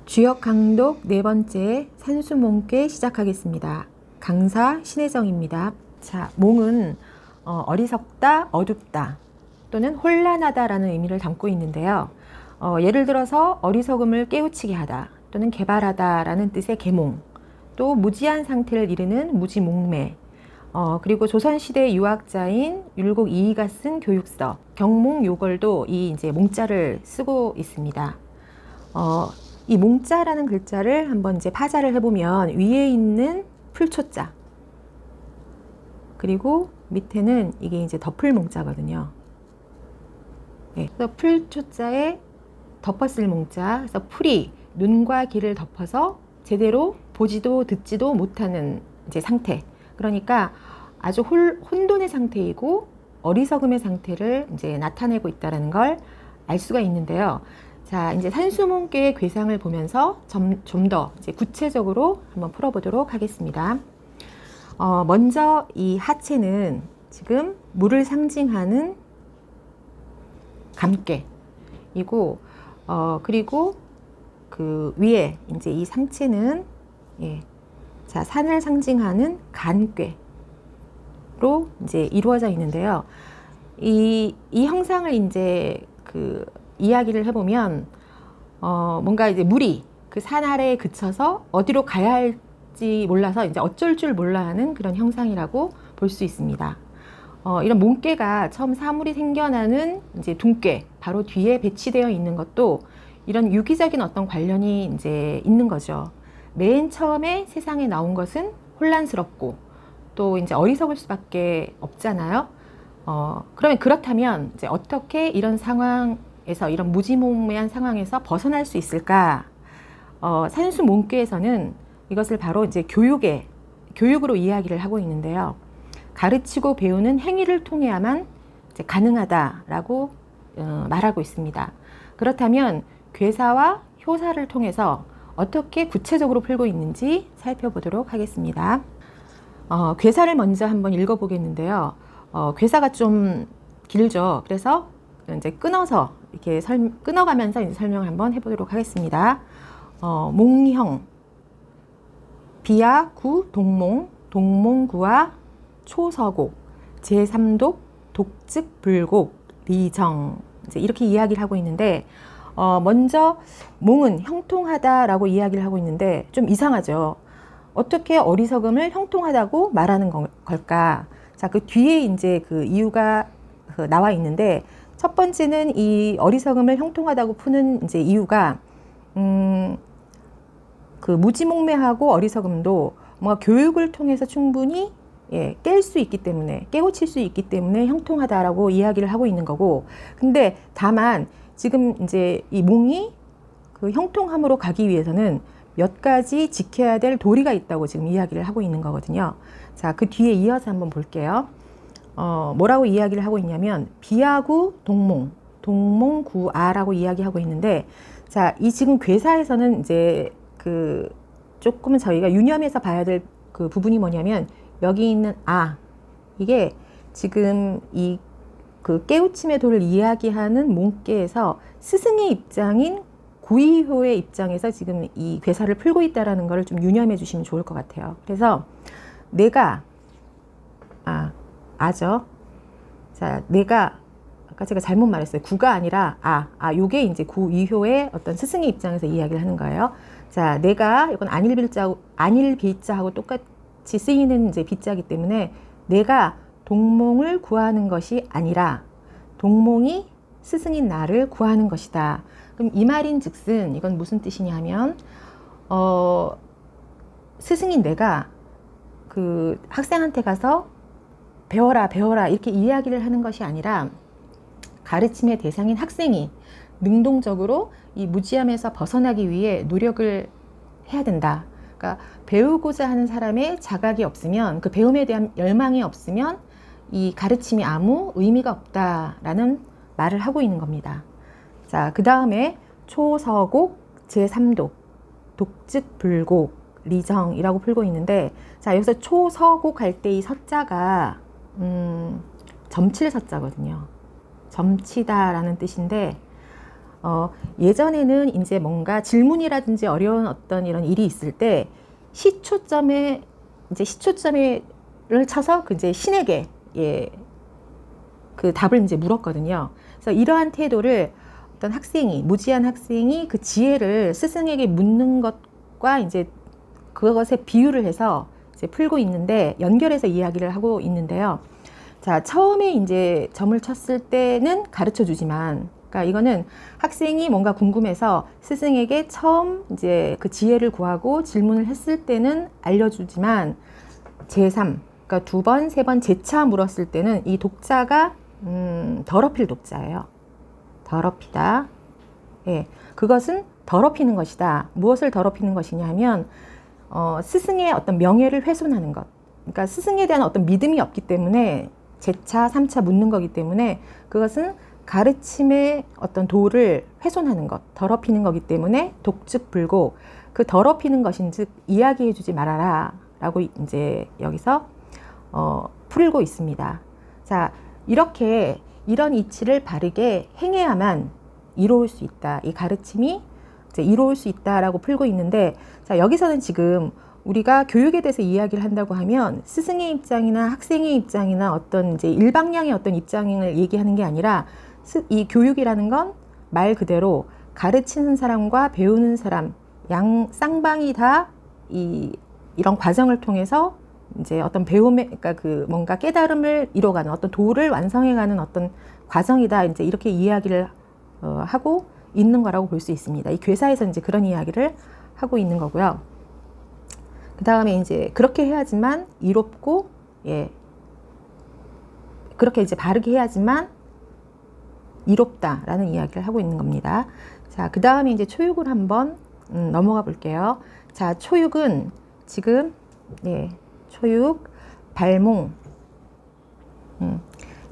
주역 강독 네 번째 산수몽괴 시작하겠습니다. 강사 신혜정입니다. 자, 몽은 어리석다, 어둡다 또는 혼란하다라는 의미를 담고 있는데요. 예를 들어서 어리석음을 깨우치게 하다 또는 개발하다라는 뜻의 계몽, 또 무지한 상태를 이르는 무지몽매, 그리고 조선시대 유학자인 율곡 이이가 쓴 교육서 경몽요걸도 이 이제 몽자를 쓰고 있습니다. 이 몽자라는 글자를 한번 이제 파자를 해보면 위에 있는 풀초자 그리고 밑에는 이게 이제 덮을 몽자거든요. 네, 그래서 풀초자에 덮었을 몽자, 그래서 풀이 눈과 귀를 덮어서 제대로 보지도 듣지도 못하는 이제 상태. 그러니까 아주 혼돈의 상태이고 어리석음의 상태를 이제 나타내고 있다는 걸 알 수가 있는데요. 자, 이제 산수몽괴의 괴상을 보면서 좀 더 이제 구체적으로 한번 풀어보도록 하겠습니다. 먼저 이 하체는 지금 물을 상징하는 감괴이고, 그리고 그 위에 이제 이 상체는 자, 산을 상징하는 간괴로 이제 이루어져 있는데요. 이 형상을 이제 그 이야기를 해보면 뭔가 이제 물이 그 산 아래에 그쳐서 어디로 가야 할지 몰라서 이제 어쩔 줄 몰라 하는 그런 형상이라고 볼 수 있습니다. 이런 몽괴가 처음 사물이 생겨나는 이제 둔괴 바로 뒤에 배치되어 있는 것도 이런 유기적인 어떤 관련이 이제 있는 거죠. 맨 처음에 세상에 나온 것은 혼란스럽고 또 이제 어리석을 수밖에 없잖아요. 그러면 그렇다면 이제 어떻게 이런 상황에서 이런 무지몽매한 상황에서 벗어날 수 있을까? 산수몽괴에서는 이것을 바로 이제 교육으로 이야기를 하고 있는데요. 가르치고 배우는 행위를 통해야만 이제 가능하다라고 말하고 있습니다. 그렇다면 괴사와 효사를 통해서 어떻게 구체적으로 풀고 있는지 살펴보도록 하겠습니다. 괴사를 먼저 한번 읽어보겠는데요. 괴사가 좀 길죠. 그래서 이제 끊어서 이렇게 끊어가면서 이제 설명을 한번 해보도록 하겠습니다. 몽형, 비야, 구, 동몽, 동몽구와 초서곡, 제3독, 독즉, 불곡, 리정 이제 이렇게 이야기를 하고 있는데 먼저 몽은 형통하다라고 이야기를 하고 있는데 좀 이상하죠. 어떻게 어리석음을 형통하다고 말하는 걸까? 자, 그 뒤에 이제 그 이유가 나와 있는데 첫 번째는 이 어리석음을 형통하다고 푸는 이제 이유가 그 무지몽매하고 어리석음도 뭔가 교육을 통해서 충분히 깰 수 있기 때문에 깨우칠 수 있기 때문에 형통하다라고 이야기를 하고 있는 거고, 근데 다만 지금 이제 이 몽이 그 형통함으로 가기 위해서는 몇 가지 지켜야 될 도리가 있다고 지금 이야기를 하고 있는 거거든요. 자, 그 뒤에 이어서 한번 볼게요. 뭐라고 이야기를 하고 있냐면 비하구 동몽, 동몽구아라고 이야기하고 있는데, 자, 이 지금 괴사에서는 이제 그 조금은 저희가 유념해서 봐야 될 그 부분이 뭐냐면 여기 있는 이게 지금 이 그 깨우침의 도를 이야기하는 몽괴에서 스승의 입장인 구이효의 입장에서 지금 이 괴사를 풀고 있다라는 걸 좀 유념해 주시면 좋을 것 같아요. 그래서 내가 아죠. 자, 내가 아까 제가 잘못 말했어요. 구가 아니라 요게 이제 구이효의 어떤 스승의 입장에서 이야기를 하는 거예요. 자, 내가 이건 안일비자하고 똑같이 쓰이는 이제 비자이기 때문에 내가 동몽을 구하는 것이 아니라 동몽이 스승인 나를 구하는 것이다. 그럼 이 말인즉슨 이건 무슨 뜻이냐면 스승인 내가 그 학생한테 가서 배워라 이렇게 이야기를 하는 것이 아니라 가르침의 대상인 학생이 능동적으로 이 무지함에서 벗어나기 위해 노력을 해야 된다. 그러니까 배우고자 하는 사람의 자각이 없으면, 그 배움에 대한 열망이 없으면 이 가르침이 아무 의미가 없다라는 말을 하고 있는 겁니다. 자, 그 다음에 초서곡, 제3독, 독즉, 불곡, 리정이라고 풀고 있는데, 자, 여기서 초서곡 할 때 이 서자가 점칠 서자거든요. 점치다라는 뜻인데 예전에는 이제 뭔가 질문이라든지 어려운 어떤 이런 일이 있을 때 시초점을 쳐서 그 이제 신에게 그 답을 이제 물었거든요. 그래서 이러한 태도를 어떤 학생이, 무지한 학생이 그 지혜를 스승에게 묻는 것과 이제 그것에 비유를 해서 이제 풀고 있는데, 연결해서 이야기를 하고 있는데요. 자, 처음에 이제 점을 쳤을 때는 가르쳐 주지만, 그러니까 이거는 학생이 뭔가 궁금해서 스승에게 처음 이제 그 지혜를 구하고 질문을 했을 때는 알려주지만, 제3, 그러니까 두 번, 세 번 재차 물었을 때는 이 독자가 더럽힐 독자예요. 더럽히다. 예, 그것은 더럽히는 것이다. 무엇을 더럽히는 것이냐 하면 스승의 어떤 명예를 훼손하는 것. 그러니까 스승에 대한 어떤 믿음이 없기 때문에 재차, 3차 묻는 거기 때문에 그것은 가르침의 어떤 도를 훼손하는 것, 더럽히는 거기 때문에 독즉불고, 그 더럽히는 것인즉 이야기해 주지 말아라 라고 이제 여기서 풀고 있습니다. 자, 이렇게 이런 이치를 바르게 행해야만 이로울 수 있다. 이 가르침이 이제 이로울 수 있다라고 풀고 있는데, 자, 여기서는 지금 우리가 교육에 대해서 이야기를 한다고 하면 스승의 입장이나 학생의 입장이나 어떤 이제 일방향의 어떤 입장을 얘기하는 게 아니라, 이 교육이라는 건 말 그대로 가르치는 사람과 배우는 사람, 쌍방이 다 이런 과정을 통해서 이제 어떤 배움의, 그러니까 그 뭔가 깨달음을 이뤄가는 어떤 도를 완성해가는 어떤 과정이다. 이제 이렇게 이야기를 하고 있는 거라고 볼 수 있습니다. 이 괴사에서 이제 그런 이야기를 하고 있는 거고요. 그 다음에 이제 그렇게 해야지만 이롭고, 그렇게 이제 바르게 해야지만 이롭다라는 이야기를 하고 있는 겁니다. 자, 그 다음에 이제 초육을 한번 넘어가 볼게요. 자, 초육은 지금 초육 발몽,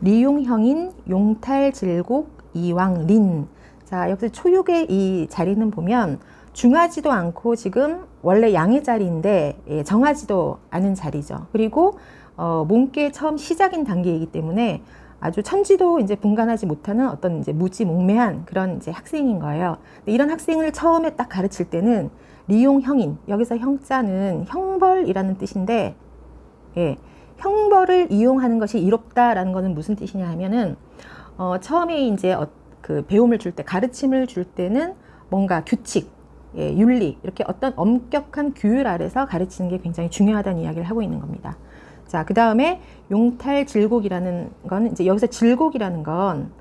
리용형인 용탈질곡 이왕린. 자, 여기서 초육의 이 자리는 보면 중하지도 않고 지금 원래 양의 자리인데 정하지도 않은 자리죠. 그리고 몸께 처음 시작인 단계이기 때문에 아주 천지도 이제 분간하지 못하는 어떤 이제 무지몽매한 그런 이제 학생인 거예요. 이런 학생을 처음에 딱 가르칠 때는 리용형인, 여기서 형자는 형벌이라는 뜻인데, 형벌을 이용하는 것이 이롭다라는 것은 무슨 뜻이냐 하면은 처음에 이제 그 배움을 줄 때, 가르침을 줄 때는 뭔가 규칙, 윤리, 이렇게 어떤 엄격한 규율 아래서 가르치는 게 굉장히 중요하다는 이야기를 하고 있는 겁니다. 자, 그 다음에 용탈질곡이라는 건, 이제 여기서 질곡이라는 건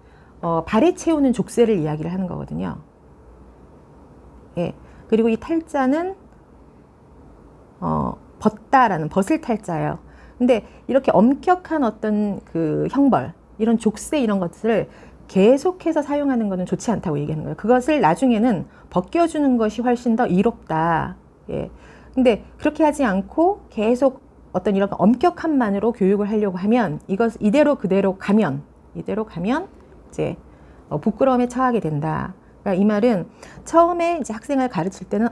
발에 채우는 족쇄를 이야기를 하는 거거든요. 그리고 이 탈자는 벗다라는, 벗을 탈자예요. 근데 이렇게 엄격한 어떤 그 형벌, 이런 족쇄, 이런 것들을 계속해서 사용하는 것은 좋지 않다고 얘기하는 거예요. 그것을 나중에는 벗겨주는 것이 훨씬 더 이롭다. 근데 그렇게 하지 않고 계속 어떤 이런 엄격함만으로 교육을 하려고 하면, 이대로 그대로 가면 이제 부끄러움에 처하게 된다. 그러니까 이 말은 처음에 이제 학생을 가르칠 때는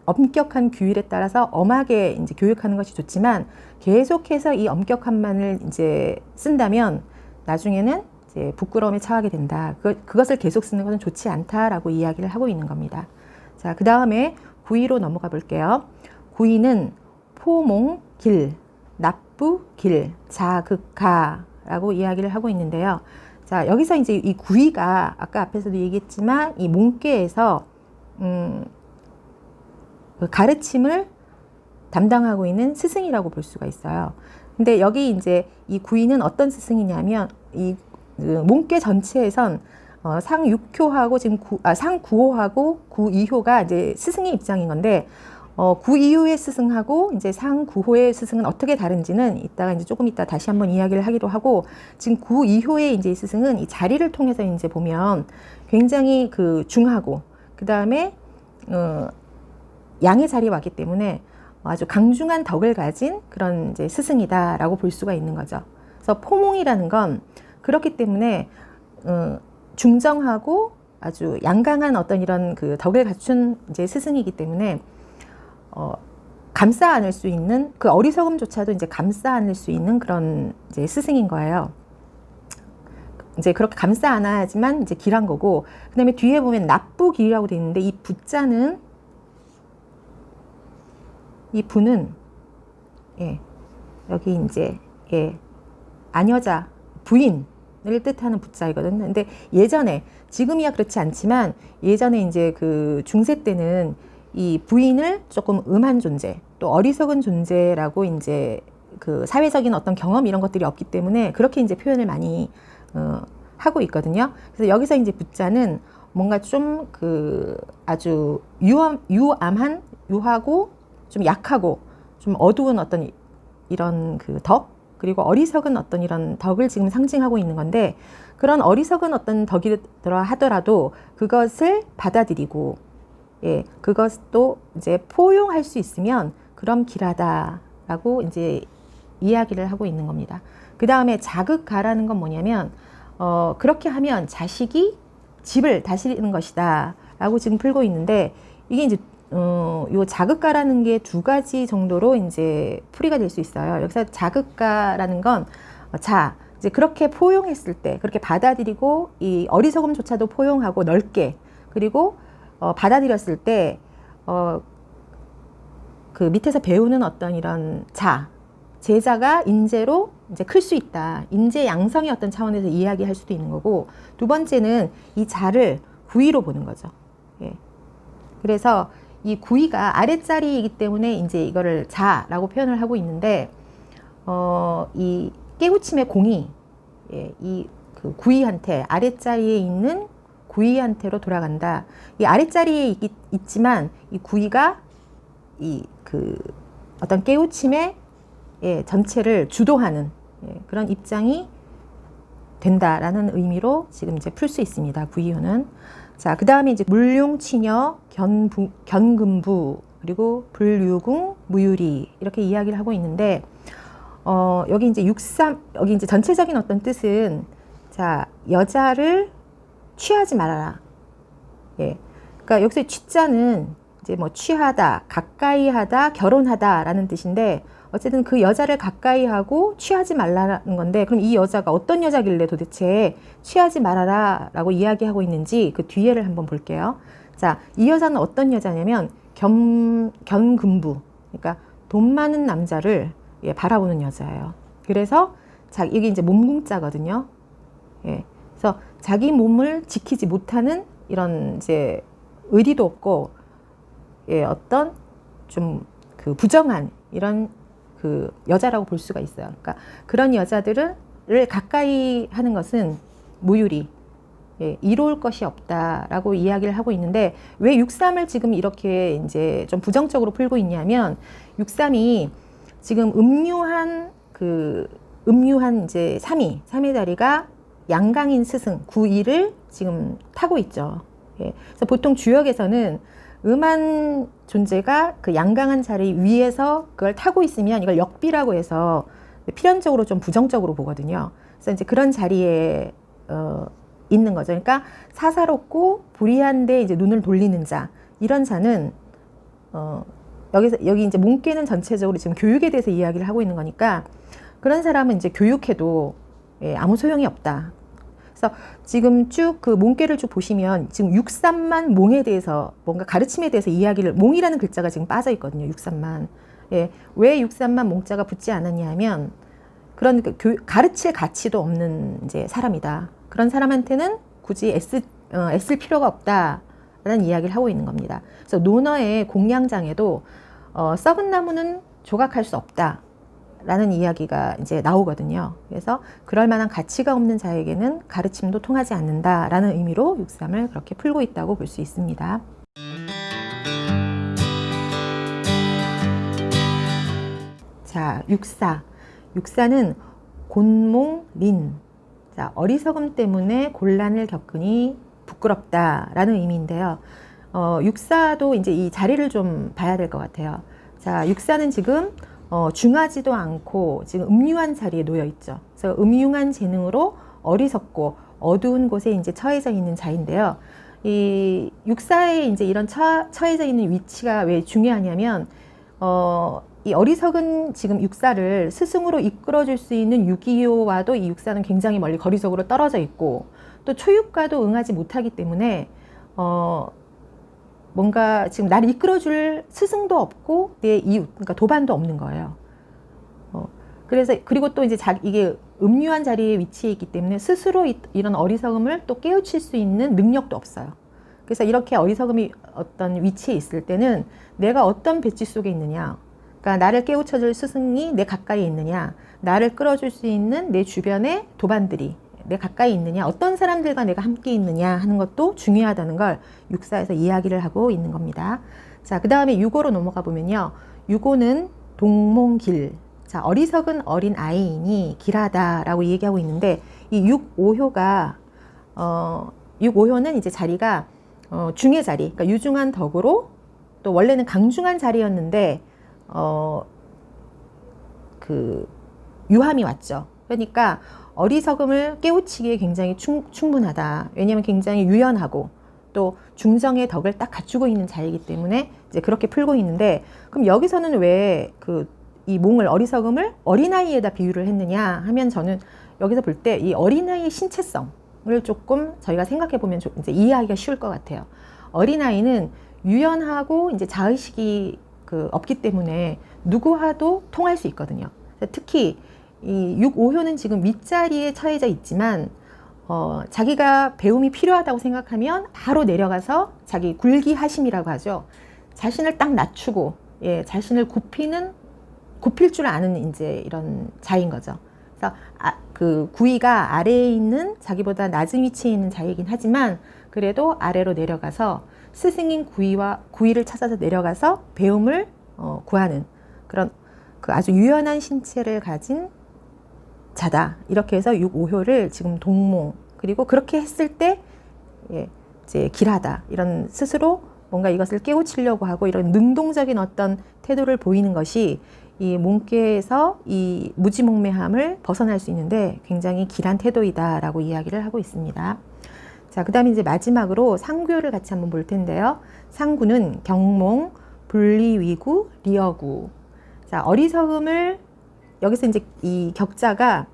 엄격한 규율에 따라서 엄하게 이제 교육하는 것이 좋지만, 계속해서 이 엄격함만을 이제 쓴다면 나중에는 이제 부끄러움에 처하게 된다. 그것을 계속 쓰는 것은 좋지 않다라고 이야기를 하고 있는 겁니다. 자, 그 다음에 구의로 넘어가 볼게요. 구의는 포몽, 길, 납부, 길, 자극하라고 이야기를 하고 있는데요. 자, 여기서 이제 이 구의가 아까 앞에서도 얘기했지만 이 몸계에서 그 가르침을 담당하고 있는 스승이라고 볼 수가 있어요. 근데 여기 이제 이 구의는 어떤 스승이냐면, 이 몸계 전체에선 상 6호하고 지금 상 9호하고 9, 2호가 이제 스승의 입장인 건데, 9, 2호의 스승하고 이제 상 9호의 스승은 어떻게 다른지는 이따가 이제 조금 이따 다시 한번 이야기를 하기로 하고, 지금 9, 2호의 이제 스승은 이 자리를 통해서 이제 보면 굉장히 그 중하고, 그 다음에 양의 자리에 왔기 때문에 아주 강중한 덕을 가진 그런 이제 스승이다라고 볼 수가 있는 거죠. 그래서 포몽이라는 건 그렇기 때문에 중정하고 아주 양강한 어떤 이런 그 덕을 갖춘 이제 스승이기 때문에 감싸 안을 수 있는, 그 어리석음조차도 이제 감싸 안을 수 있는 그런 이제 스승인 거예요. 이제 그렇게 감싸 안아야지만 이제 길한 거고, 그 다음에 뒤에 보면 납부길이라고 되어 있는데, 이 부자는, 이 부는, 예, 여기 이제, 예, 아녀자, 부인을 뜻하는 부자이거든요. 근데 예전에, 지금이야 그렇지 않지만, 예전에 이제 그 중세 때는 이 부인을 조금 음한 존재, 또 어리석은 존재라고 이제 그 사회적인 어떤 경험 이런 것들이 없기 때문에 그렇게 이제 표현을 많이 하고 있거든요. 그래서 여기서 이제 부자는 뭔가 좀 그 아주 유암한, 유하고 좀 약하고 좀 어두운 어떤 이런 그 덕, 그리고 어리석은 어떤 이런 덕을 지금 상징하고 있는 건데, 그런 어리석은 어떤 덕이더라 하더라도 그것을 받아들이고, 예, 그것도 이제 포용할 수 있으면 그럼 길하다라고 이제 이야기를 하고 있는 겁니다. 그 다음에 자극가라는 건 뭐냐면, 그렇게 하면 자식이 집을 다스리는 것이다 라고 지금 풀고 있는데, 이게 이제 요 자극가라는 게 두 가지 정도로 이제 풀이가 될 수 있어요. 여기서 자극가라는 건, 이제 그렇게 포용했을 때, 그렇게 받아들이고, 이 어리석음조차도 포용하고 넓게, 그리고 받아들였을 때, 그 밑에서 배우는 어떤 이런 제자가 인재로 이제 클 수 있다. 인재 양성의 어떤 차원에서 이야기할 수도 있는 거고, 두 번째는 이 자를 구위로 보는 거죠. 예. 그래서 이 구위가 아랫자리이기 때문에 이제 이거를 자라고 표현을 하고 있는데, 이 깨우침의 공이, 예, 이 그 구위한테, 아랫자리에 있는 구위한테로 돌아간다. 이 아랫자리에 있지만 이 구위가 이 그 어떤 깨우침의, 예, 전체를 주도하는, 예, 그런 입장이 된다라는 의미로 지금 이제 풀 수 있습니다. 구이유는. 자, 그 다음에 이제 물룡치녀, 견금부, 그리고 불유궁, 무유리 이렇게 이야기를 하고 있는데, 여기 이제 여기 이제 전체적인 어떤 뜻은, 자, 여자를 취하지 말아라. 예. 그러니까 여기서 취자는 이제 뭐 취하다, 가까이 하다, 결혼하다 라는 뜻인데, 어쨌든 그 여자를 가까이 하고 취하지 말라는 건데, 그럼 이 여자가 어떤 여자길래 도대체 취하지 말아라 라고 이야기하고 있는지 그 뒤에를 한번 볼게요. 자, 이 여자는 어떤 여자냐면 견금부, 그러니까 돈 많은 남자를, 예, 바라보는 여자예요. 그래서 여기 이제 몸궁자거든요. 예, 그래서 자기 몸을 지키지 못하는 이런 이제 의리도 없고, 예, 어떤 좀 그 부정한 이런 그 여자라고 볼 수가 있어요. 그러니까 그런 여자들을 가까이 하는 것은 무유리, 예, 이로울 것이 없다라고 이야기를 하고 있는데, 왜 6.3을 지금 이렇게 이제 좀 부정적으로 풀고 있냐면, 6.3이 지금 음유한 이제 3위 자리가 양강인 스승 9위를 지금 타고 있죠. 예, 그래서 보통 주역에서는 음한 존재가 그 양강한 자리 위에서 그걸 타고 있으면 이걸 역비라고 해서 필연적으로 좀 부정적으로 보거든요. 그래서 이제 그런 자리에 있는 거죠. 그러니까 사사롭고 불의한데 이제 눈을 돌리는 자, 이런 자는 여기 이제 몸개는 전체적으로 지금 교육에 대해서 이야기를 하고 있는 거니까, 그런 사람은 이제 교육해도, 예, 아무 소용이 없다. 그래서 지금 쭉 그 몽개를 쭉 보시면 지금 6.3만 몽에 대해서, 뭔가 가르침에 대해서 이야기를, 몽이라는 글자가 지금 빠져 있거든요. 6.3만. 예, 왜 6.3만 몽자가 붙지 않았냐 하면, 그런 가르칠 가치도 없는 이제 사람이다. 그런 사람한테는 굳이 애쓸 필요가 없다라는 이야기를 하고 있는 겁니다. 그래서 논어의 공양장에도 썩은 나무는 조각할 수 없다 라는 이야기가 이제 나오거든요. 그래서 그럴 만한 가치가 없는 자에게는 가르침도 통하지 않는다라는 의미로 6.3을 그렇게 풀고 있다고 볼 수 있습니다. 자, 6.4. 6.4는 곤몽린. 자, 어리석음 때문에 곤란을 겪으니 부끄럽다라는 의미인데요. 6.4도 이제 이 자리를 좀 봐야 될 것 같아요. 자, 6.4는 지금 중하지도 않고 지금 음유한 자리에 놓여 있죠. 그래서 음흉한 재능으로 어리석고 어두운 곳에 이제 처해져 있는 자인데요. 이 6.4의 이제 이런 처해져 있는 위치가 왜 중요하냐면, 이 어리석은 지금 육사를 스승으로 이끌어줄 수 있는 유기요와도 이 육사는 굉장히 멀리 거리적으로 떨어져 있고, 또 초육과도 응하지 못하기 때문에 뭔가 지금 나를 이끌어줄 스승도 없고 내 이웃, 그러니까 도반도 없는 거예요. 그래서 그리고 또 이제 이게 음유한 자리에 위치해 있기 때문에 스스로 이런 어리석음을 또 깨우칠 수 있는 능력도 없어요. 그래서 이렇게 어리석음이 어떤 위치에 있을 때는 내가 어떤 배지 속에 있느냐, 그러니까 나를 깨우쳐줄 스승이 내 가까이에 있느냐, 나를 끌어줄 수 있는 내 주변의 도반들이 내 가까이 있느냐, 어떤 사람들과 내가 함께 있느냐 하는 것도 중요하다는 걸 육사에서 이야기를 하고 있는 겁니다. 자, 그 다음에 육오로 넘어가 보면요. 육오는 동몽길. 자, 어리석은 어린 아이이니 길하다라고 얘기하고 있는데, 이 육오효가 육오효는 이제 자리가 중의 자리, 그러니까 유중한 덕으로, 또 원래는 강중한 자리였는데 그 유함이 왔죠. 그러니까 어리석음을 깨우치기에 굉장히 충분하다. 왜냐하면 굉장히 유연하고 또 중정의 덕을 딱 갖추고 있는 자이기 때문에 이제 그렇게 풀고 있는데, 그럼 여기서는 왜 이 몽을, 어리석음을 어린아이에다 비유를 했느냐 하면, 저는 여기서 볼 때 이 어린아이의 신체성을 조금 저희가 생각해 보면 이제 이해하기가 쉬울 것 같아요. 어린아이는 유연하고 이제 자의식이 없기 때문에 누구와도 통할 수 있거든요. 특히 이 6,5효는 지금 윗자리에 처해져 있지만 자기가 배움이 필요하다고 생각하면 바로 내려가서 자기 굴기하심이라고 하죠. 자신을 딱 낮추고, 예, 자신을 굽힐 줄 아는 이제 이런 자인 거죠. 그래서 그 구위가 아래에 있는 자기보다 낮은 위치에 있는 자이긴 하지만 그래도 아래로 내려가서 스승인 구위를 찾아서 내려가서 배움을 구하는 그런 아주 유연한 신체를 가진 자다. 이렇게 해서 6,5효를 지금 동몽, 그리고 그렇게 했을 때 이제 길하다, 이런 스스로 뭔가 이것을 깨우치려고 하고 이런 능동적인 어떤 태도를 보이는 것이 이 몽께에서 이 무지몽매함을 벗어날 수 있는데 굉장히 길한 태도이다라고 이야기를 하고 있습니다. 자, 그 다음에 이제 마지막으로 상구요를 같이 한번 볼 텐데요. 상구는 경몽, 분리위구, 리어구. 자, 어리석음을, 여기서 이제 이 격자가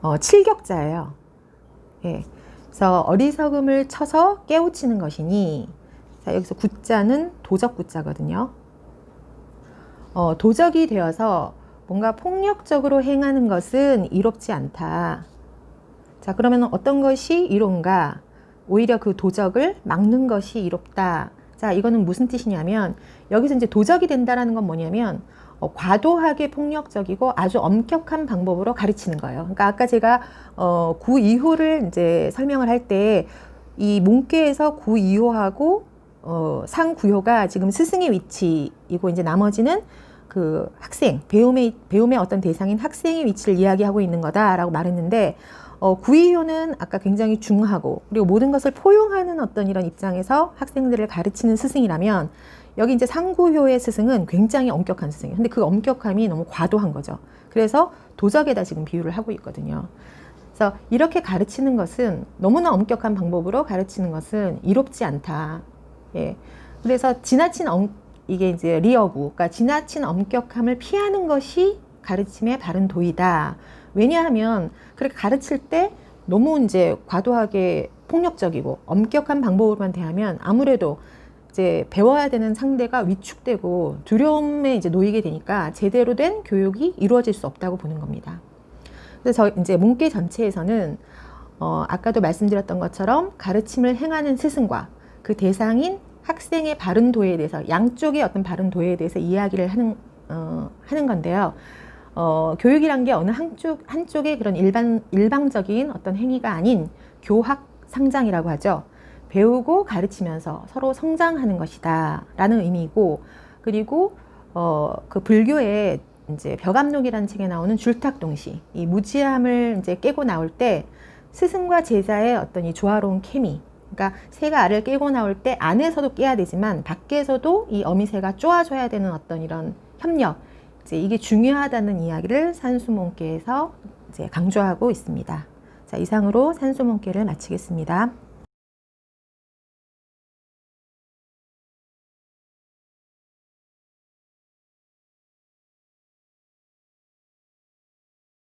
7격자예요. 예. 그래서 어리석음을 쳐서 깨우치는 것이니, 자, 여기서 구자는 도적 구자거든요. 도적이 되어서 뭔가 폭력적으로 행하는 것은 이롭지 않다. 자, 그러면 어떤 것이 이로운가? 오히려 그 도적을 막는 것이 이롭다. 자, 이거는 무슨 뜻이냐면, 여기서 이제 도적이 된다라는 건 뭐냐면 과도하게 폭력적이고 아주 엄격한 방법으로 가르치는 거예요. 그러니까 아까 제가 구이호를 이제 설명을 할 때 이 몽께에서 구이호하고 상구효가 지금 스승의 위치이고, 이제 나머지는 그 학생, 배움의 어떤 대상인 학생의 위치를 이야기하고 있는 거다라고 말했는데, 구이효는 아까 굉장히 중하고 그리고 모든 것을 포용하는 어떤 이런 입장에서 학생들을 가르치는 스승이라면, 여기 이제 상구효의 스승은 굉장히 엄격한 스승이에요. 근데 그 엄격함이 너무 과도한 거죠. 그래서 도적에다 지금 비유를 하고 있거든요. 그래서 이렇게 가르치는 것은, 너무나 엄격한 방법으로 가르치는 것은 이롭지 않다. 예. 그래서 이게 이제 리어구, 그러니까 지나친 엄격함을 피하는 것이 가르침의 바른 도이다. 왜냐하면 그렇게 가르칠 때 너무 이제 과도하게 폭력적이고 엄격한 방법으로만 대하면 아무래도 이제 배워야 되는 상대가 위축되고 두려움에 이제 놓이게 되니까 제대로 된 교육이 이루어질 수 없다고 보는 겁니다. 그래서 이제 몽께 전체에서는 아까도 말씀드렸던 것처럼 가르침을 행하는 스승과 그 대상인 학생의 바른 도에 대해서, 양쪽의 어떤 바른 도에 대해서 이야기를 하는 건데요. 교육이란 게 어느 한쪽의 그런 일방적인 어떤 행위가 아닌 교학 상장이라고 하죠. 배우고 가르치면서 서로 성장하는 것이다 라는 의미이고, 그리고 그 불교의 이제 벽암록이라는 책에 나오는 줄탁동시, 이 무지함을 이제 깨고 나올 때 스승과 제자의 어떤 이 조화로운 케미, 그러니까 새가 알을 깨고 나올 때 안에서도 깨야 되지만 밖에서도 이 어미새가 쪼아줘야 되는 어떤 이런 협력, 이제 이게 중요하다는 이야기를 산수몽께에서 이제 강조하고 있습니다. 자, 이상으로 산수몽께를 마치겠습니다.